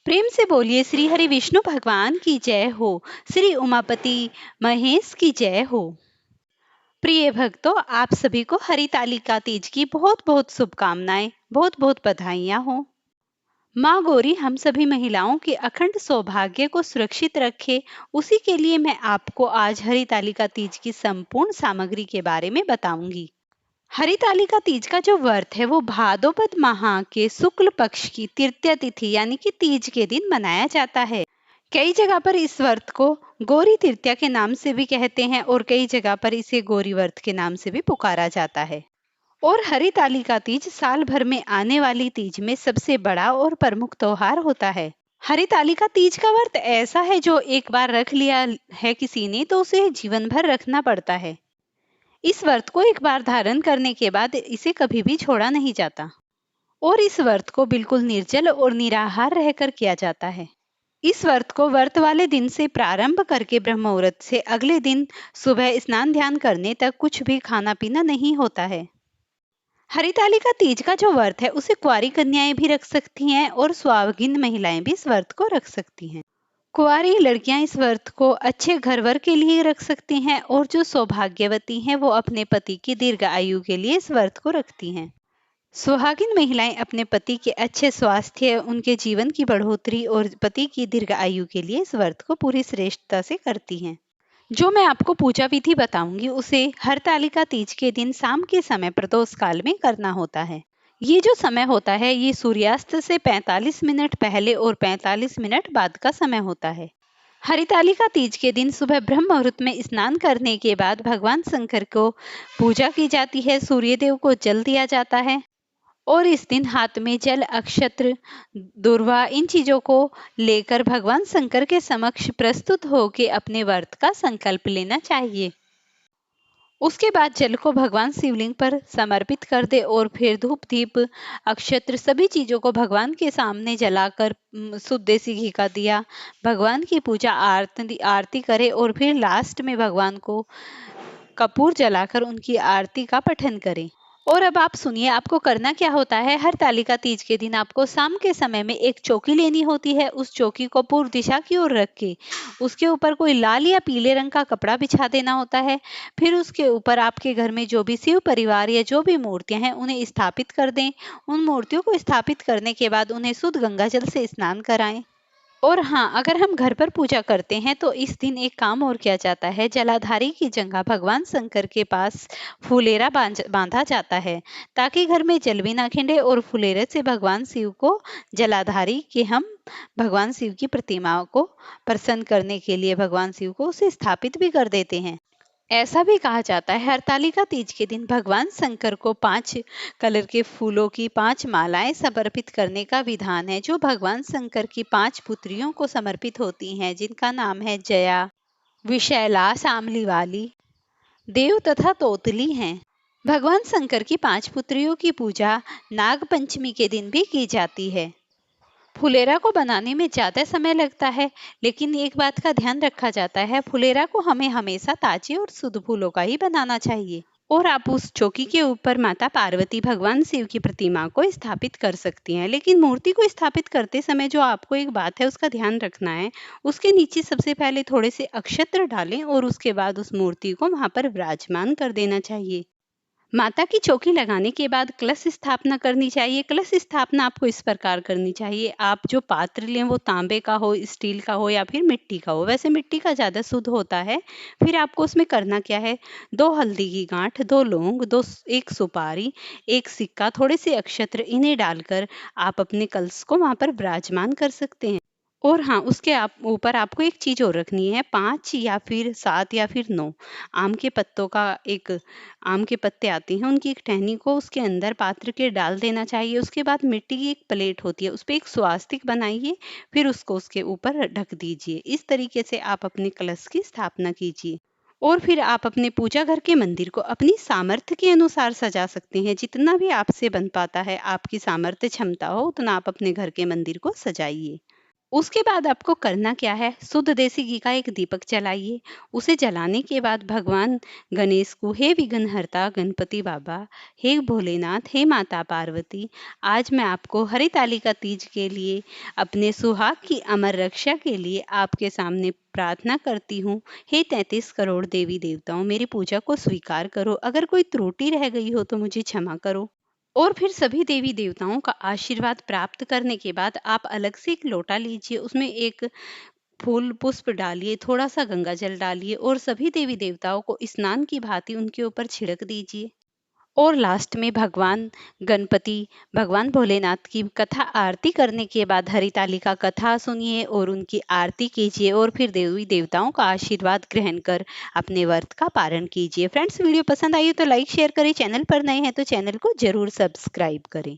प्रेम से बोलिए श्री हरि विष्णु भगवान की जय हो। श्री उमापति महेश की जय हो। प्रिय भक्तों, आप सभी को हरितालिका तीज की बहुत बहुत शुभकामनाएं, बहुत बहुत बधाइयां हो। माँ गौरी हम सभी महिलाओं के अखंड सौभाग्य को सुरक्षित रखे, उसी के लिए मैं आपको आज हरितालिका तीज की संपूर्ण सामग्री के बारे में बताऊंगी। हरितालिका तीज का जो व्रत है वो भाद्रपद माह के शुक्ल पक्ष की तृतीया तिथि यानी कि तीज के दिन मनाया जाता है। कई जगह पर इस व्रत को गौरी तृतीया के नाम से भी कहते हैं और कई जगह पर इसे गौरी व्रत के नाम से भी पुकारा जाता है। और हरितालिका तीज साल भर में आने वाली तीज में सबसे बड़ा और प्रमुख त्योहार होता है। हरितालिका तीज का व्रत ऐसा है जो एक बार रख लिया है किसी ने तो उसे जीवन भर रखना पड़ता है। इस व्रत को एक बार धारण करने के बाद इसे कभी भी छोड़ा नहीं जाता और इस व्रत को बिल्कुल निर्जल और निराहार रहकर किया जाता है। इस व्रत को व्रत वाले दिन से प्रारंभ करके ब्रह्म मुहूर्त से अगले दिन सुबह स्नान ध्यान करने तक कुछ भी खाना पीना नहीं होता है। हरितालिका तीज का जो व्रत है उसे कुंवारी कन्याएं भी रख सकती हैं और सुहागिन महिलाएं भी इस व्रत को रख सकती हैं। कुंवारी लड़कियां इस व्रत को अच्छे घर वर के लिए रख सकती हैं और जो सौभाग्यवती हैं वो अपने पति की दीर्घ आयु के लिए इस व्रत को रखती हैं। सुहागिन महिलाएं अपने पति के अच्छे स्वास्थ्य, उनके जीवन की बढ़ोतरी और पति की दीर्घ आयु के लिए इस व्रत को पूरी श्रेष्ठता से करती हैं। जो मैं आपको पूजा विधि बताऊंगी उसे हरतालिका तीज के दिन शाम के समय प्रदोष काल में करना होता है। ये जो समय होता है ये सूर्यास्त से 45 मिनट पहले और 45 मिनट बाद का समय होता है। हरितालिका तीज के दिन सुबह ब्रह्म मुहूर्त में स्नान करने के बाद भगवान शंकर को पूजा की जाती है, सूर्यदेव को जल दिया जाता है और इस दिन हाथ में जल, अक्षत्र, दूर्वा इन चीजों को लेकर भगवान शंकर के समक्ष प्रस्तुत होकर अपने व्रत का संकल्प लेना चाहिए। उसके बाद जल को भगवान शिवलिंग पर समर्पित कर दे और फिर धूप दीप अक्षत्र सभी चीजों को भगवान के सामने जलाकर शुद्ध देसी घी का दिया भगवान की पूजा आरती करे और फिर लास्ट में भगवान को कपूर जलाकर उनकी आरती का पठन करें। और अब आप सुनिए आपको करना क्या होता है। हरतालिका तीज के दिन आपको शाम के समय में एक चौकी लेनी होती है। उस चौकी को पूर्व दिशा की ओर रख के उसके ऊपर कोई लाल या पीले रंग का कपड़ा बिछा देना होता है। फिर उसके ऊपर आपके घर में जो भी शिव परिवार या जो भी मूर्तियां हैं उन्हें स्थापित कर दें। उन मूर्तियों को स्थापित करने के बाद उन्हें शुद्ध गंगा जल से स्नान कराएं। और हाँ, अगर हम घर पर पूजा करते हैं तो इस दिन एक काम और किया जाता है। जलाधारी की जगह भगवान शंकर के पास फुलेरा बांधा जाता है ताकि घर में जल भी ना खिंडे और फुलेरे से भगवान शिव को जलाधारी के हम भगवान शिव की प्रतिमाओं को प्रसन्न करने के लिए भगवान शिव को उसे स्थापित भी कर देते हैं। ऐसा भी कहा जाता है हरतालिका तीज के दिन भगवान शंकर को 5 कलर के फूलों की 5 मालाएं समर्पित करने का विधान है जो भगवान शंकर की 5 पुत्रियों को समर्पित होती हैं जिनका नाम है जया, विशैला, सामली वाली, देव तथा तोतली हैं। भगवान शंकर की 5 पुत्रियों की पूजा नाग पंचमी के दिन भी की जाती है। फुलेरा को बनाने में ज्यादा समय लगता है लेकिन एक बात का ध्यान रखा जाता है, फुलेरा को हमें हमेशा ताजे और शुद्ध फूलों का ही बनाना चाहिए। और आप उस चौकी के ऊपर माता पार्वती भगवान शिव की प्रतिमा को स्थापित कर सकती हैं। लेकिन मूर्ति को स्थापित करते समय जो आपको एक बात है उसका ध्यान रखना है, उसके नीचे सबसे पहले थोड़े से अक्षत्र डालें और उसके बाद उस मूर्ति को वहां पर विराजमान कर देना चाहिए। माता की चौकी लगाने के बाद कलश स्थापना करनी चाहिए। कलश स्थापना आपको इस प्रकार करनी चाहिए, आप जो पात्र लें वो तांबे का हो, स्टील का हो या फिर मिट्टी का हो। वैसे मिट्टी का ज़्यादा शुद्ध होता है। फिर आपको उसमें करना क्या है, 2 हल्दी की गांठ, 2 लौंग, 1 सुपारी, 1 सिक्का, थोड़े से अक्षत्र इन्हें डालकर आप अपने कलश को वहां पर विराजमान कर सकते हैं। और हाँ, उसके आप ऊपर आपको एक चीज और रखनी है, 5 या फिर 7 या फिर 9 आम के पत्तों का एक आम के पत्ते आते हैं उनकी एक टहनी को उसके अंदर पात्र के डाल देना चाहिए। उसके बाद मिट्टी की एक प्लेट होती है उस पर एक स्वास्तिक बनाइए, फिर उसको उसके ऊपर ढक दीजिए। इस तरीके से आप अपने कलश की स्थापना कीजिए और फिर आप अपने पूजा घर के मंदिर को अपनी सामर्थ्य के अनुसार सजा सकते हैं। जितना भी आपसे बन पाता है, आपकी सामर्थ्य क्षमता हो उतना आप अपने घर के मंदिर को सजाइए। उसके बाद आपको करना क्या है, शुद्ध देसी घी का एक दीपक जलाइए। उसे जलाने के बाद भगवान गणेश को, हे विघ्नहर्ता गणपति बाबा, हे भोलेनाथ, हे माता पार्वती, आज मैं आपको हरितालिका तीज के लिए, अपने सुहाग की अमर रक्षा के लिए आपके सामने प्रार्थना करती हूँ। हे 33 करोड़ देवी देवताओं, मेरी पूजा को स्वीकार करो। अगर कोई त्रुटि रह गई हो तो मुझे क्षमा करो। और फिर सभी देवी देवताओं का आशीर्वाद प्राप्त करने के बाद आप अलग से एक लोटा लीजिए, उसमें एक फूल पुष्प डालिए, थोड़ा सा गंगा जल डालिए और सभी देवी देवताओं को स्नान की भांति उनके ऊपर छिड़क दीजिए। और लास्ट में भगवान गणपति, भगवान भोलेनाथ की कथा आरती करने के बाद हरितालिका कथा सुनिए और उनकी आरती कीजिए और फिर देवी देवताओं का आशीर्वाद ग्रहण कर अपने व्रत का पारण कीजिए। फ्रेंड्स, वीडियो पसंद आई हो तो लाइक शेयर करें, चैनल पर नए हैं तो चैनल को जरूर सब्सक्राइब करें।